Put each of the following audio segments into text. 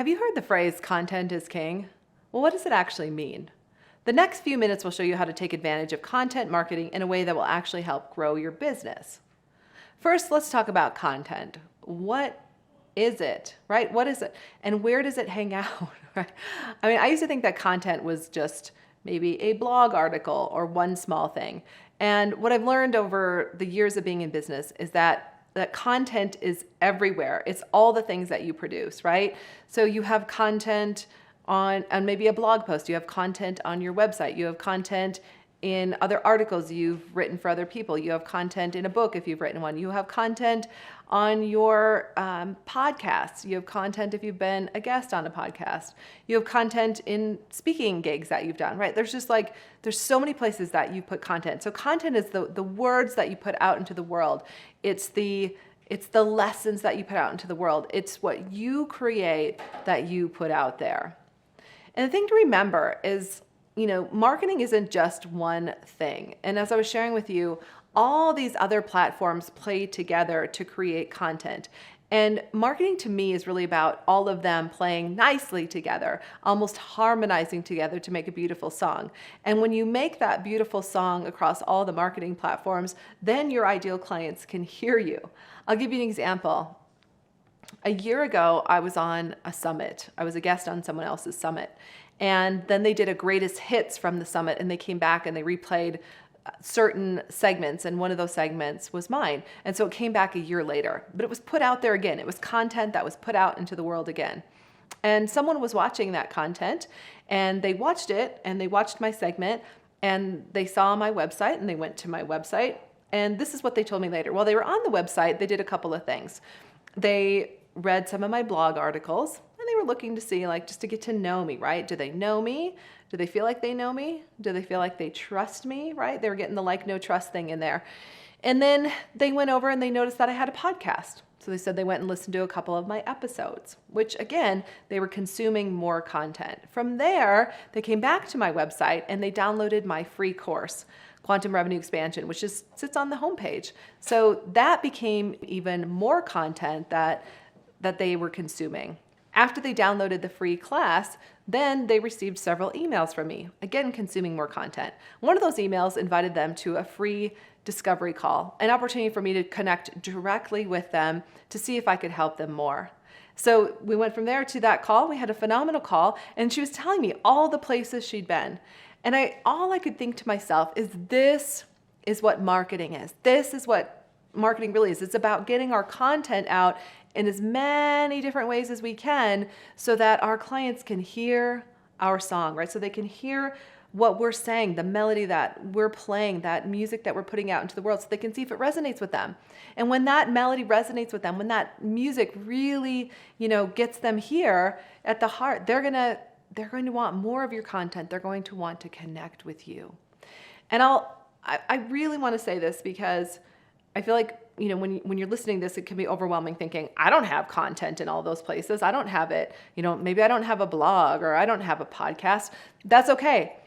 Have you heard the phrase content is king? Well, what does it actually mean? The next few minutes will show you how to take advantage of content marketing in a way that will actually help grow your business. First, let's talk about content. What is it, right? What is it? And where does it hang out, right? I mean, I used to think that content was just maybe a blog article or one small thing. And what I've learned over the years of being in business is that content is everywhere. It's all the things that you produce, right? So you have content on maybe a blog post, you have content on your website, you have content in other articles you've written for other people, you have content in a book if you've written one, you have content on your podcasts, you have content if you've been a guest on a podcast, you have content in speaking gigs that you've done, right? There's so many places that you put content. So content is the words that you put out into the world. It's the lessons that you put out into the world. It's what you create that you put out there. And the thing to remember is, marketing isn't just one thing. And as I was sharing with you, all these other platforms play together to create content. And marketing to me is really about all of them playing nicely together, almost harmonizing together to make a beautiful song. And when you make that beautiful song across all the marketing platforms, then your ideal clients can hear you. I'll give you an example. A year ago, I was on a summit. I was a guest on someone else's summit. And then they did a greatest hits from the summit, and they came back and they replayed certain segments, and one of those segments was mine. And so it came back a year later, but it was put out there again. It was content that was put out into the world again. And someone was watching that content, and they watched it, and they watched my segment, and they saw my website, and they went to my website. And this is what they told me later. While they were on the website, they did a couple of things. They read some of my blog articles, and they were looking to see, just to get to know me, right? Do they know me? Do they feel like they know me? Do they feel like they trust me, right? They were getting the like, no trust thing in there. And then they went over and they noticed that I had a podcast. So they said they went and listened to a couple of my episodes, which again, they were consuming more content. From there, they came back to my website and they downloaded my free course, Quantum Revenue Expansion, which just sits on the homepage. So that became even more content that they were consuming. After they downloaded the free class, then they received several emails from me, again, consuming more content. One of those emails invited them to a free discovery call, an opportunity for me to connect directly with them to see if I could help them more. So we went from there to that call. We had a phenomenal call, and she was telling me all the places she'd been. And all I could think to myself is, this is what marketing is. This is what marketing really is. It's about getting our content out in as many different ways as we can so that our clients can hear our song, right? So they can hear what we're saying, the melody that we're playing, that music that we're putting out into the world, so they can see if it resonates with them. And when that melody resonates with them, when that music really, gets them here at the heart, they're going to want more of your content. They're going to want to connect with you. And I really want to say this because I feel like, when you're listening to this, it can be overwhelming thinking, I don't have content in all those places. I don't have it. Maybe I don't have a blog or I don't have a podcast. That's okay.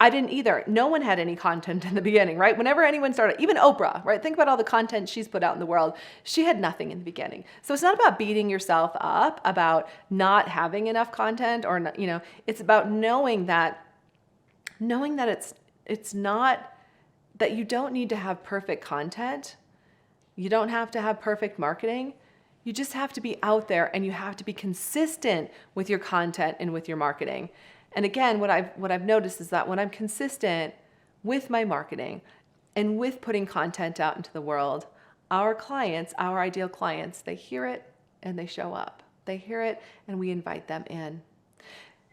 I didn't either. No one had any content in the beginning, right? Whenever anyone started, even Oprah, right? Think about all the content she's put out in the world. She had nothing in the beginning. So it's not about beating yourself up about not having enough content or, it's about knowing that it's not that you don't need to have perfect content. You don't have to have perfect marketing. You just have to be out there and you have to be consistent with your content and with your marketing. And again, what I've noticed is that when I'm consistent with my marketing and with putting content out into the world, our clients, our ideal clients, they hear it and they show up. They hear it and we invite them in.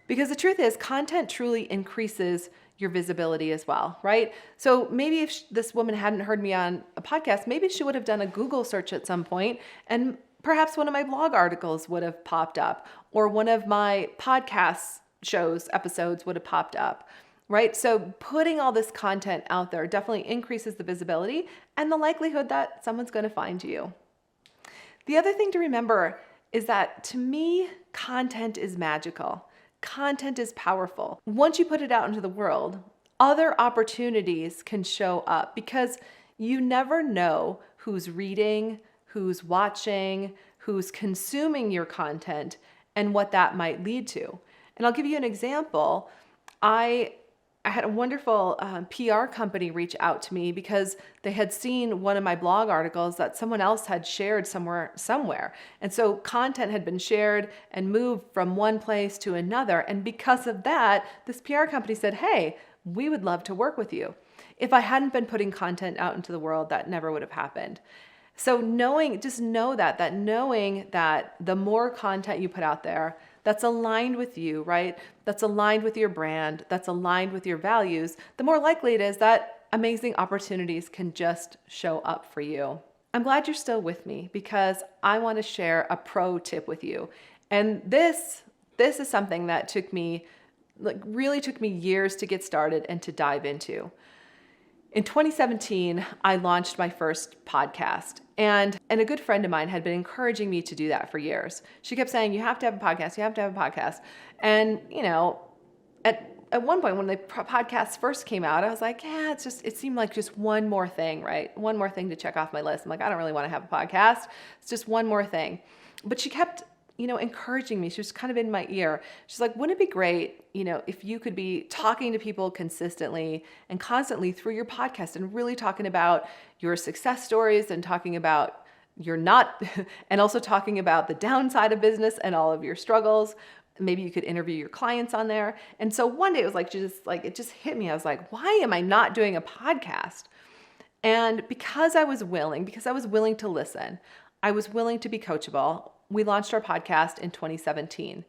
Because the truth is, content truly increases your visibility as well, right? So maybe if this woman hadn't heard me on a podcast, maybe she would have done a Google search at some point, and perhaps one of my blog articles would have popped up, or one of my podcast shows episodes would have popped up, right? So putting all this content out there definitely increases the visibility and the likelihood that someone's going to find you. The other thing to remember is that, to me, content is magical. Content is powerful. Once you put it out into the world, other opportunities can show up because you never know who's reading, who's watching, who's consuming your content, and what that might lead to. And I'll give you an example. I had a wonderful PR company reach out to me because they had seen one of my blog articles that someone else had shared somewhere. And so content had been shared and moved from one place to another. And because of that, this PR company said, hey, we would love to work with you. If I hadn't been putting content out into the world, that never would have happened. So just know that knowing that the more content you put out there, that's aligned with you, right? That's aligned with your brand, that's aligned with your values, the more likely it is that amazing opportunities can just show up for you. I'm glad you're still with me because I want to share a pro tip with you. And this is something that really took me years to get started and to dive into. In 2017, I launched my first podcast, and a good friend of mine had been encouraging me to do that for years. She kept saying, you have to have a podcast, you have to have a podcast. And, at one point when the podcast first came out, I was like, yeah, it seemed like just one more thing, right? One more thing to check off my list. I'm like, I don't really want to have a podcast. It's just one more thing. But she kept encouraging me. She was kind of in my ear. She's like, wouldn't it be great, if you could be talking to people consistently and constantly through your podcast and really talking about your success stories and talking about and also talking about the downside of business and all of your struggles. Maybe you could interview your clients on there. And so one day it was it just hit me. I was like, why am I not doing a podcast? And because I was willing to listen, I was willing to be coachable. We launched our podcast in 2017.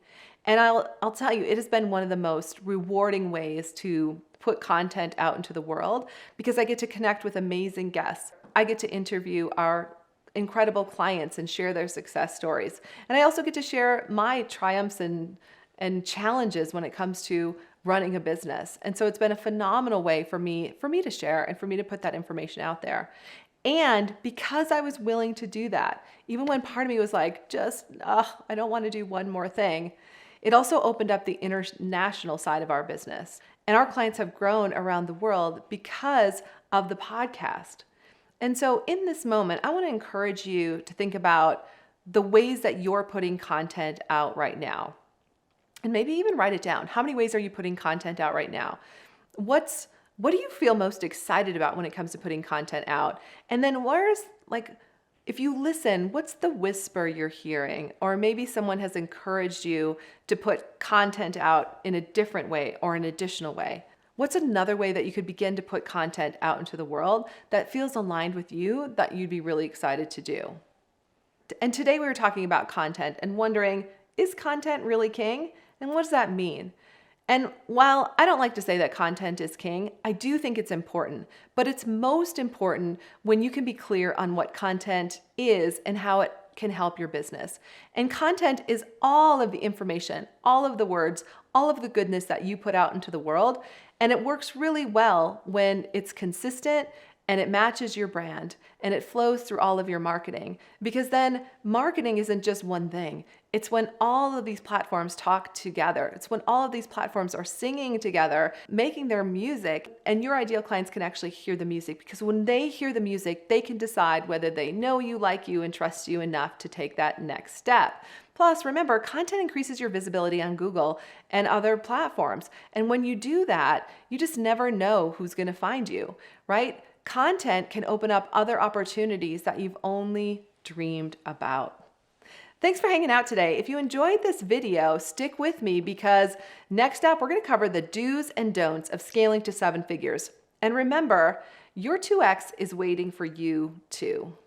And I'll tell you, it has been one of the most rewarding ways to put content out into the world because I get to connect with amazing guests. I get to interview our incredible clients and share their success stories. And I also get to share my triumphs and challenges when it comes to running a business. And so it's been a phenomenal way for me to share and for me to put that information out there. And because I was willing to do that, even when part of me was like, I don't want to do one more thing, it also opened up the international side of our business. And our clients have grown around the world because of the podcast. And so in this moment, I want to encourage you to think about the ways that you're putting content out right now. And maybe even write it down. How many ways are you putting content out right now? What do you feel most excited about when it comes to putting content out? And then if you listen, what's the whisper you're hearing? Or maybe someone has encouraged you to put content out in a different way or an additional way. What's another way that you could begin to put content out into the world that feels aligned with you that you'd be really excited to do? And today we were talking about content and wondering, is content really king? And what does that mean? And while I don't like to say that content is king, I do think it's important, but it's most important when you can be clear on what content is and how it can help your business. And content is all of the information, all of the words, all of the goodness that you put out into the world. And it works really well when it's consistent and it matches your brand and it flows through all of your marketing, because then marketing isn't just one thing. It's when all of these platforms talk together. It's when all of these platforms are singing together, making their music, and your ideal clients can actually hear the music, because when they hear the music, they can decide whether they know you, like you, and trust you enough to take that next step. Plus, remember, content increases your visibility on Google and other platforms. And when you do that, you just never know who's going to find you, right? Content can open up other opportunities that you've only dreamed about. Thanks for hanging out today. If you enjoyed this video, stick with me, because next up, we're going to cover the do's and don'ts of scaling to 7 figures. And remember, your 2X is waiting for you too.